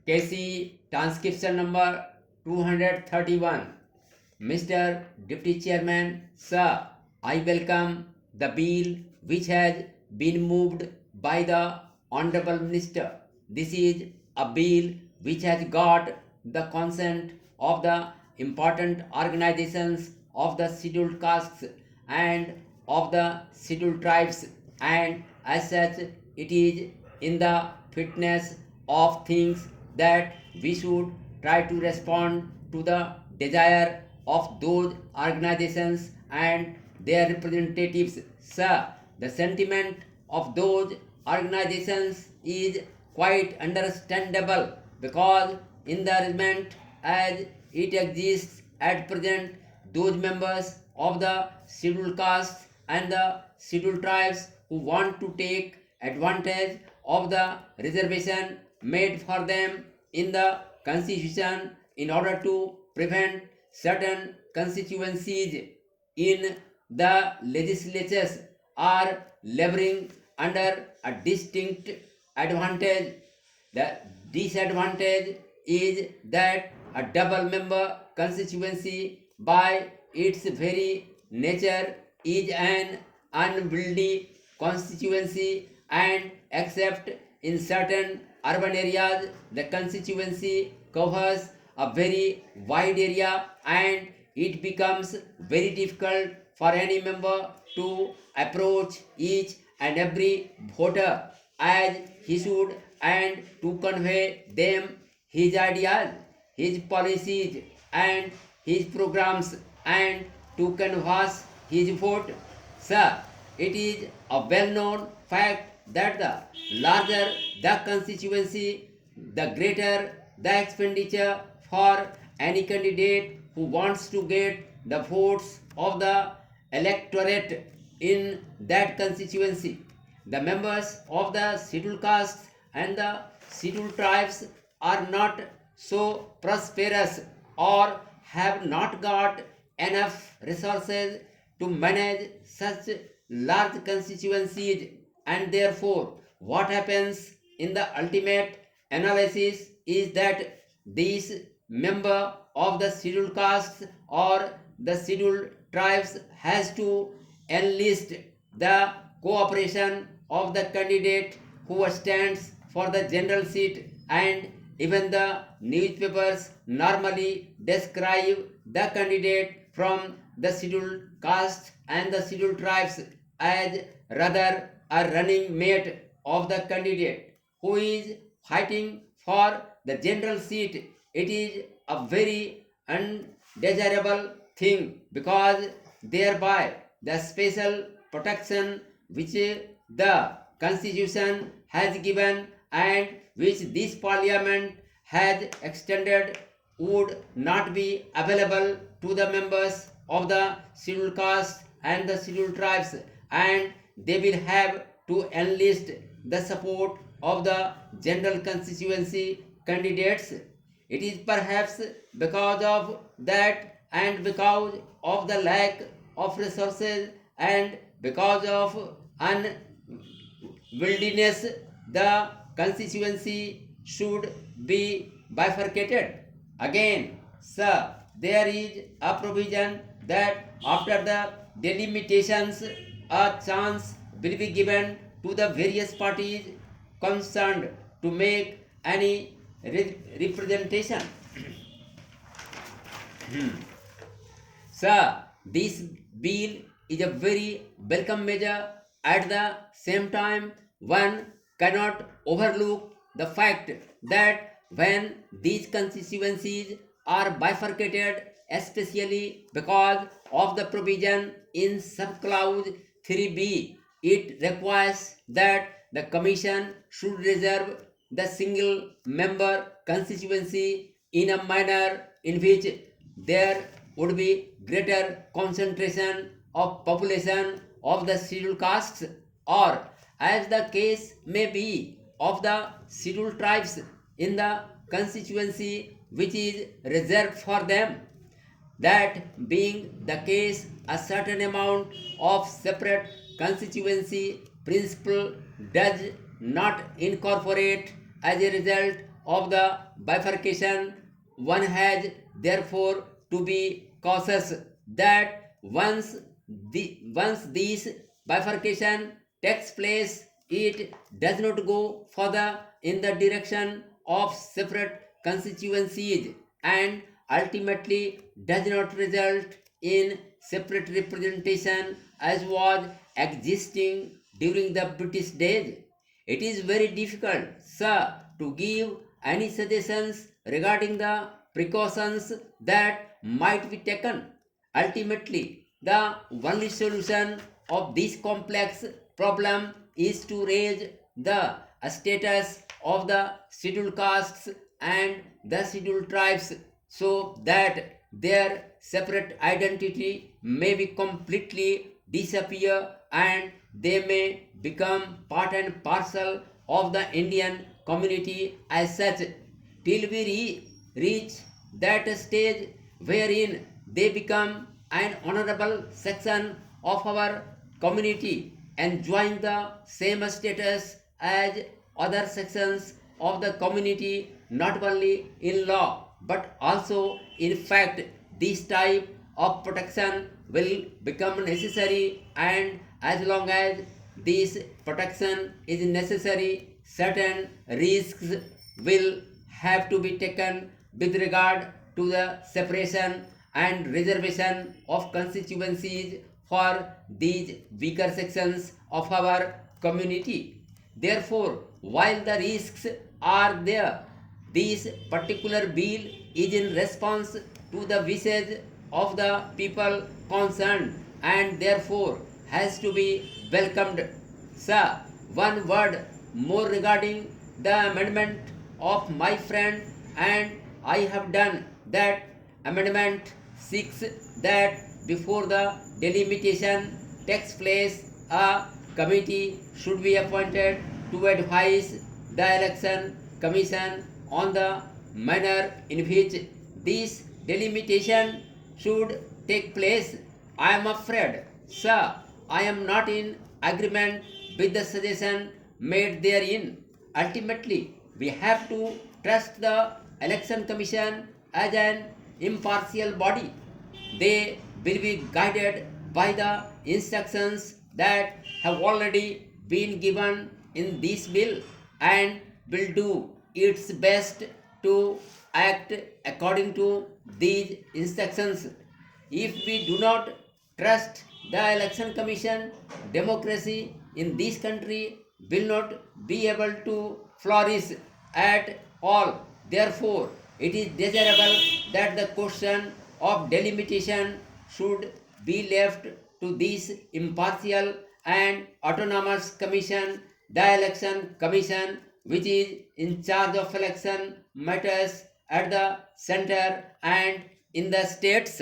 KC transcription number 231. Mr. Deputy Chairman, Sir, I welcome the bill which has been moved by the Honorable Minister. This is a bill which has got the consent of the important organizations of the scheduled castes and of the scheduled tribes, and as such it is in the fitness of things that we should try to respond to the desire of those organizations and their representatives. Sir, the sentiment of those organizations is quite understandable because in the arrangement as it exists at present, those members of the scheduled castes and the scheduled tribes who want to take advantage of the reservation made for them in the constitution in order to prevent certain constituencies in the legislatures are laboring under a distinct advantage. The disadvantage is that a double member constituency by its very nature is an unwieldy constituency, and except in certain urban areas the constituency covers a very wide area and it becomes very difficult for any member to approach each and every voter as he should and to convey them his ideas, his policies and his programs and to canvass his vote. Sir, it is a well-known fact that the larger the constituency, the greater the expenditure for any candidate who wants to get the votes of the electorate in that constituency. The members of the scheduled castes and the scheduled tribes are not so prosperous or have not got enough resources to manage such large constituencies, and therefore what happens in the ultimate analysis is that these member of the scheduled castes or the scheduled tribes has to enlist the cooperation of the candidate who stands for the general seat, and even the newspapers normally describe the candidate from the scheduled caste and the scheduled tribes as rather a running mate of the candidate who is fighting for the general seat. It is a very undesirable thing because thereby the special protection which the constitution has given and which this parliament has extended would not be available to the members of the scheduled caste and the scheduled tribes, and they will have to enlist the support of the general constituency candidates. It is perhaps because of that and because of the lack of resources and because of unwieldiness the constituency should be bifurcated. Again, sir, there is a provision that after the delimitations a chance will be given to the various parties concerned to make any representation. Sir, this bill is a very welcome measure. At the same time, one cannot overlook the fact that when these constituencies are bifurcated, especially because of the provision in subclause 3b, it requires that the commission should reserve the single member constituency in a manner in which there would be greater concentration of population of the scheduled castes, or as the case may be of the scheduled tribes in the constituency which is reserved for them. That being the case, a certain amount of separate constituency principle does not incorporate as a result of the bifurcation, one has therefore to be cautious that once this bifurcation takes place, it does not go further in the direction of separate constituencies and ultimately does not result in separate representation as was existing during the British days. It is very difficult, sir, to give any suggestions regarding the precautions that might be taken. Ultimately, the only solution of this complex problem is to raise the status of the scheduled castes and the scheduled tribes so that their separate identity may be completely disappear and they may become part and parcel of the Indian community as such till we reach that stage wherein they become an honorable section of our community enjoying the same status as other sections of the community not only in law but also in fact. This type of protection will become necessary, and as long as this protection is necessary, certain risks will have to be taken with regard to the separation and reservation of constituencies for these weaker sections of our community. Therefore, while the risks are there, this particular bill is in response to the wishes of the people concerned and therefore has to be welcomed. Sir, one word more regarding the amendment of my friend, and I have done that amendment 6 that before the delimitation takes place, a committee should be appointed to advise the election commission on the manner in which this delimitation should take place. I am afraid, sir, I am not in agreement with the suggestion made therein. Ultimately, we have to trust the election commission as an impartial body. They will be guided by the instructions that have already been given in this bill and will do its best to act according to these instructions. If we do not trust the election commission, democracy in this country will not be able to flourish at all. Therefore, it is desirable that the question of delimitation should be left to this impartial and autonomous commission, the election commission, which is in charge of election matters at the center and in the states.